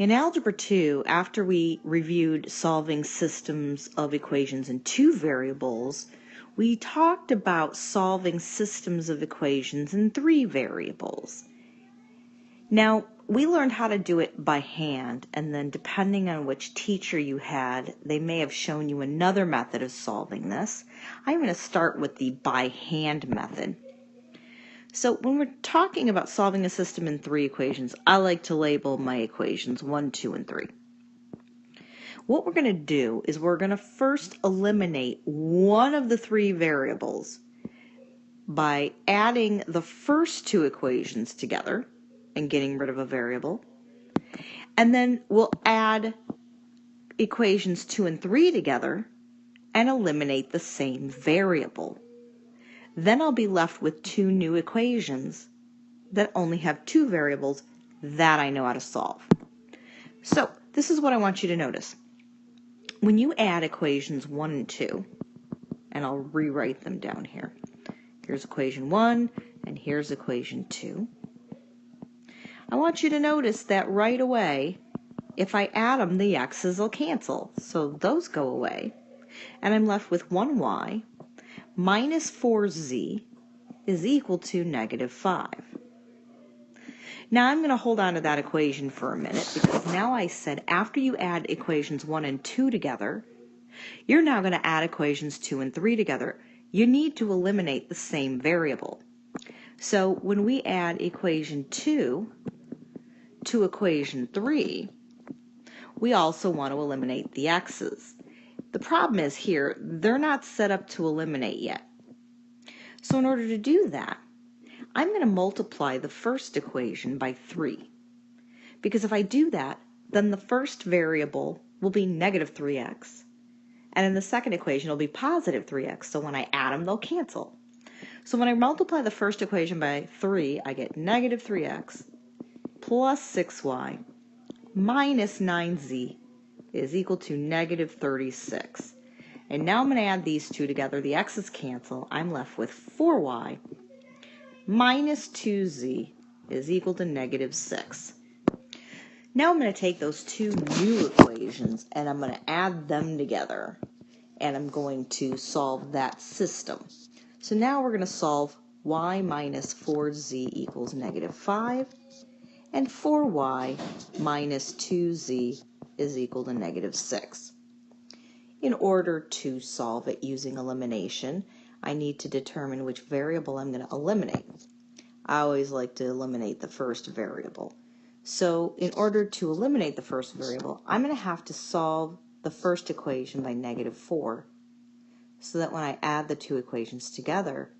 In Algebra 2, after we reviewed solving systems of equations in 2 variables, we talked about solving systems of equations in 3 variables. Now, we learned how to do it by hand, and then depending on which teacher you had, they may have shown you another method of solving this. I'm going to start with the by hand method. So when we're talking about solving a system in 3 equations, I like to label my equations 1, 2, and 3. What we're going to do is we're going to first eliminate one of the 3 variables by adding the first 2 equations together and getting rid of a variable. And then we'll add equations 2 and 3 together and eliminate the same variable. Then I'll be left with 2 new equations that only have 2 variables that I know how to solve. So this is what I want you to notice. When you add equations 1 and 2, and I'll rewrite them down here. Here's equation 1 and here's equation 2. I want you to notice that right away, if I add them, the x's will cancel. So those go away. And I'm left with 1y minus 4z is equal to negative 5. Now I'm going to hold on to that equation for a minute because now I said after you add equations 1 and 2 together, you're now going to add equations 2 and 3 together. You need to eliminate the same variable. So when we add equation 2 to equation 3, we also want to eliminate the x's. The problem is here, they're not set up to eliminate yet. So in order to do that, I'm going to multiply the first equation by 3. Because if I do that, then the first variable will be negative 3x. And in the second equation, it'll be positive 3x. So when I add them, they'll cancel. So when I multiply the first equation by 3, I get negative 3x plus 6y minus 9z is equal to negative 36. And now I'm going to add these two together. The x's cancel. I'm left with 4y minus 2z is equal to negative 6. Now I'm going to take those 2 new equations and I'm going to add them together. And I'm going to solve that system. So now we're going to solve y minus 4z equals negative 5. And 4y minus 2z is equal to negative 6. In order to solve it using elimination, I need to determine which variable I'm going to eliminate. I always like to eliminate the first variable. So in order to eliminate the first variable, I'm going to have to solve the first equation by negative 4 so that when I add the 2 equations together,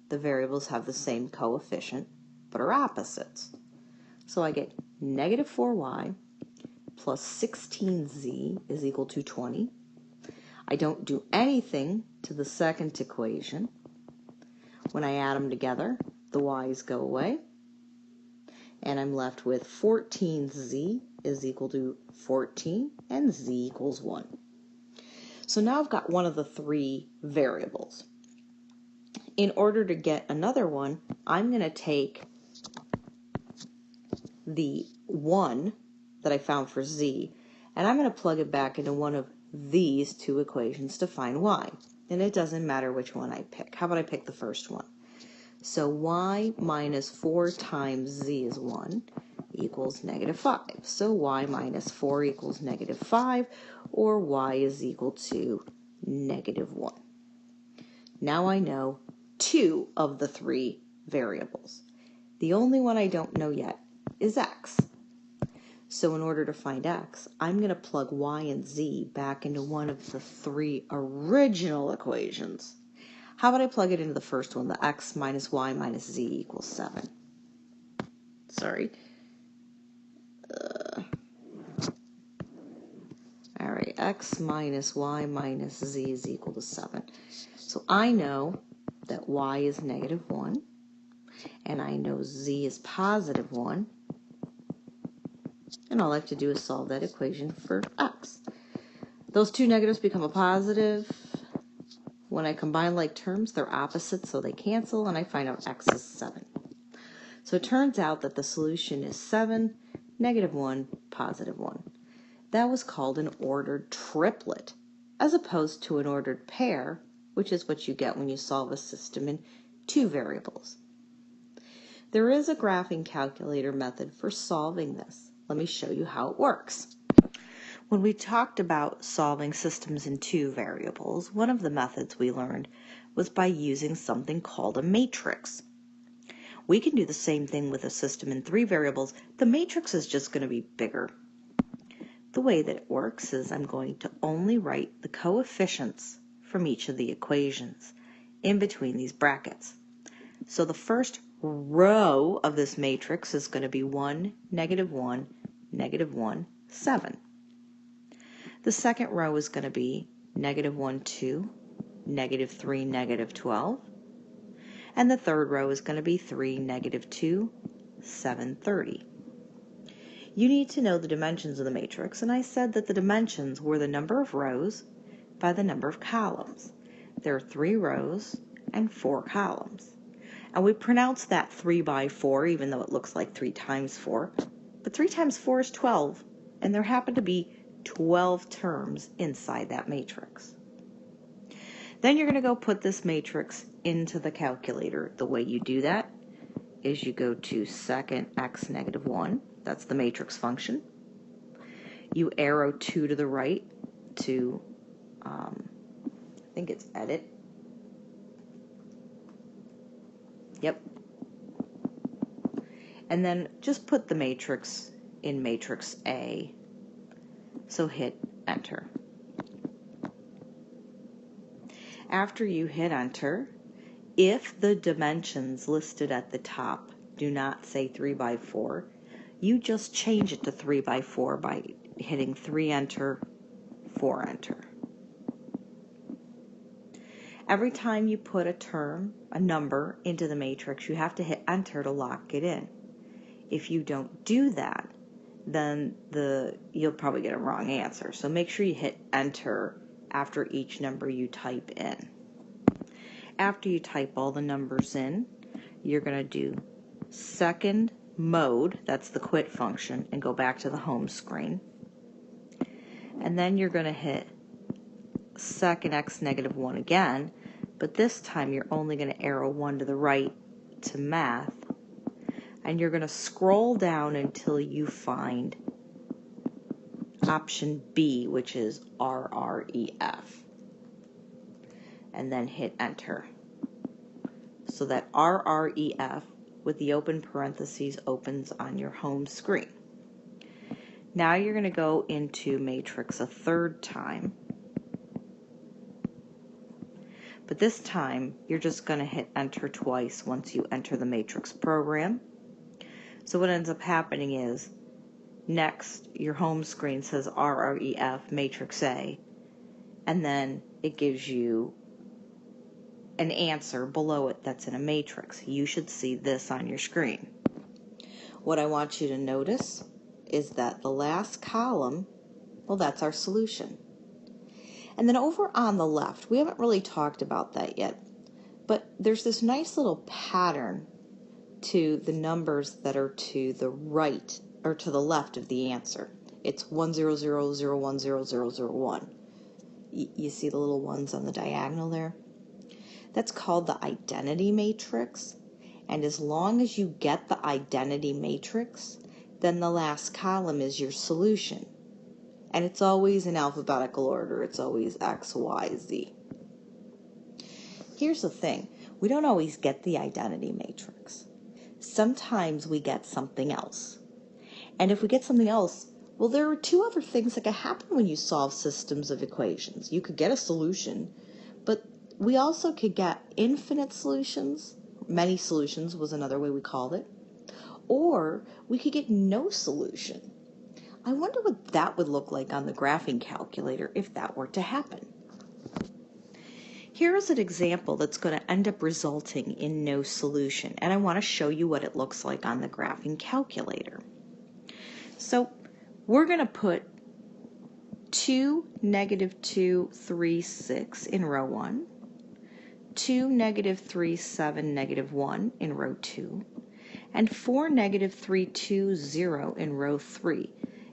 the variables have the same coefficient but are opposites. So I get negative 4y plus 16z is equal to 20. I don't do anything to the second equation. When I add them together, the y's go away. And I'm left with 14z is equal to 14 and z equals 1. So now I've got one of the 3 variables. In order to get another one, I'm going to take the 1 that I found for z, and I'm going to plug it back into one of these 2 equations to find y. And it doesn't matter which one I pick. How about I pick the first one? So y minus 4 times z is 1 equals negative 5. So y minus 4 equals negative 5, or y is equal to negative 1. Now I know 2 of the 3 variables. The only one I don't know yet is x. So in order to find x, I'm going to plug y and z back into one of the 3 original equations. How about I plug it into the first one, the x minus y minus z equals 7. Sorry. All right, x minus y minus z is equal to 7. So I know that y is negative 1, and I know z is positive 1. And all I have to do is solve that equation for x. Those 2 negatives become a positive. When I combine like terms, they're opposites, so they cancel, and I find out x is 7. So it turns out that the solution is 7. -1, +1. That was called an ordered triplet, as opposed to an ordered pair, which is what you get when you solve a system in 2 variables. There is a graphing calculator method for solving this. Let me show you how it works. When we talked about solving systems in 2 variables, one of the methods we learned was by using something called a matrix. We can do the same thing with a system in 3 variables. The matrix is just going to be bigger. The way that it works is I'm going to only write the coefficients from each of the equations in between these brackets. So the first row of this matrix is going to be 1, -1, -1, 7. The second row is going to be -1, 2, -3, -12. And the third row is going to be 3, -2, 7, 30. You need to know the dimensions of the matrix, and I said that the dimensions were the number of rows by the number of columns. There are 3 rows and 4 columns. And we pronounce that 3 by 4, even though it looks like 3 times 4. But 3 times 4 is 12, and there happen to be 12 terms inside that matrix. Then you're going to go put this matrix into the calculator. The way you do that is you go to second x -1. That's the matrix function. You arrow 2 to the right to, I think it's edit. Yep. And then just put the matrix in matrix A. So hit enter. After you hit enter, if the dimensions listed at the top do not say 3 by 4, you just change it to 3 by 4 by hitting 3 enter, 4 enter. Every time you put a term, a number, into the matrix, you have to hit enter to lock it in. If you don't do that, then you'll probably get a wrong answer. So make sure you hit enter after each number you type in. After you type all the numbers in, you're going to do second mode, that's the quit function, and go back to the home screen. And then you're going to hit second x -1 again, but this time you're only going to arrow 1 to the right to math, and you're going to scroll down until you find option B, which is RREF, and then hit enter. So that RREF with the open parentheses opens on your home screen. Now you're going to go into matrix a third time. But this time, you're just going to hit enter twice once you enter the matrix program. So what ends up happening is, next, your home screen says RREF matrix A, and then it gives you an answer below it that's in a matrix. You should see this on your screen. What I want you to notice is that the last column, well, that's our solution. And then over on the left, we haven't really talked about that yet, but there's this nice little pattern to the numbers that are to the right, or to the left of the answer. It's 100010001. You see the little ones on the diagonal there? That's called the identity matrix, and as long as you get the identity matrix, then the last column is your solution. And it's always in alphabetical order. It's always X, Y, Z. Here's the thing. We don't always get the identity matrix. Sometimes we get something else. And if we get something else, well, there are 2 other things that can happen when you solve systems of equations. You could get a solution, but we also could get infinite solutions. Many solutions was another way we called it. Or we could get no solution. I wonder what that would look like on the graphing calculator if that were to happen. Here is an example that's going to end up resulting in no solution, and I want to show you what it looks like on the graphing calculator. So we're going to put 2, -2, 3, 6 in row 1, 2, -3, 7, -1 in row 2, and 4, negative 3, 2, 0 in row 3.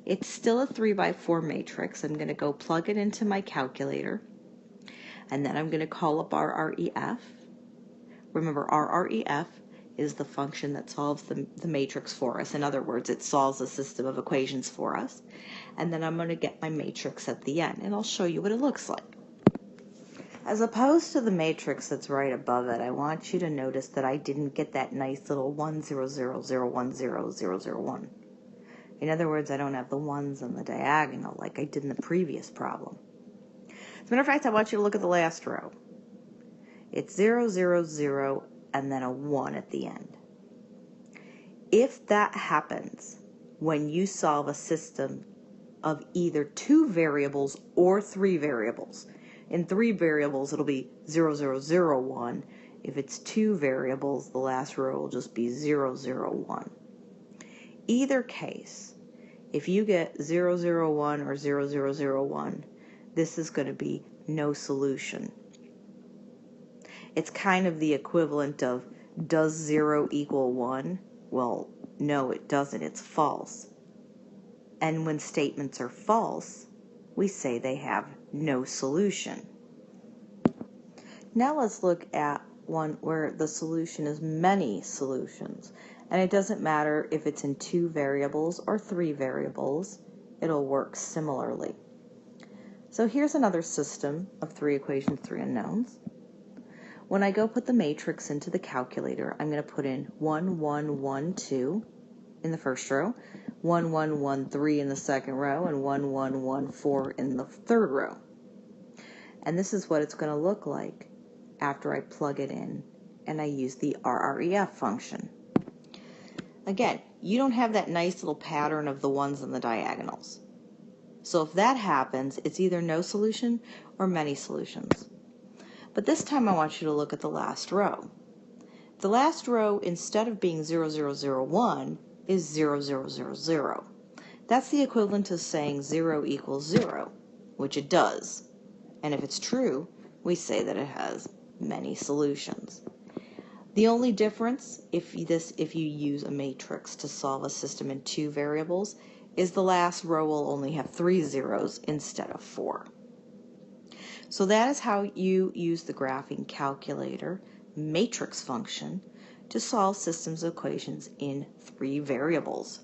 It's still a 3 by 4 matrix. I'm going to go plug it into my calculator, and then I'm going to call up our REF. Remember, our REF is the function that solves the matrix for us. In other words, it solves a system of equations for us. And then I'm going to get my matrix at the end, and I'll show you what it looks like. As opposed to the matrix that's right above it, I want you to notice that I didn't get that nice little 1, 0, 0, 0, 1, 0, 0, 0, 1. In other words, I don't have the 1s on the diagonal like I did in the previous problem. As a matter of fact, I want you to look at the last row. It's 0, 0, 0, and then a 1 at the end. If that happens when you solve a system of either 2 variables or 3 variables, in 3 variables, it'll be 0, 0, 0, 1. If it's 2 variables, the last row will just be 0, 0, 1. Either case, if you get 0, 0, 1 or 0, 0, 0, 1, this is going to be no solution. It's kind of the equivalent of, does 0 equal 1? Well, no, it doesn't. It's false. And when statements are false, we say they have no solution. Now let's look at one where the solution is many solutions. And it doesn't matter if it's in 2 variables or 3 variables, it'll work similarly. So here's another system of 3 equations, 3 unknowns. When I go put the matrix into the calculator, I'm going to put in 1, 1, 1, 2 in the first row, 1, 1, 1, 3 in the second row, and 1, 1, 1, 4 in the third row. And this is what it's going to look like after I plug it in and I use the RREF function. Again, you don't have that nice little pattern of the 1s and the diagonals. So if that happens, it's either no solution or many solutions. But this time I want you to look at the last row. The last row, instead of being 0, 0, 0, 1, is 0, 0, 0, 0. That's the equivalent of saying 0 equals 0, which it does. And if it's true, we say that it has many solutions. The only difference, if you use a matrix to solve a system in 2 variables, is the last row will only have 3 zeros instead of 4. So that is how you use the graphing calculator matrix function to solve systems of equations in 3 variables.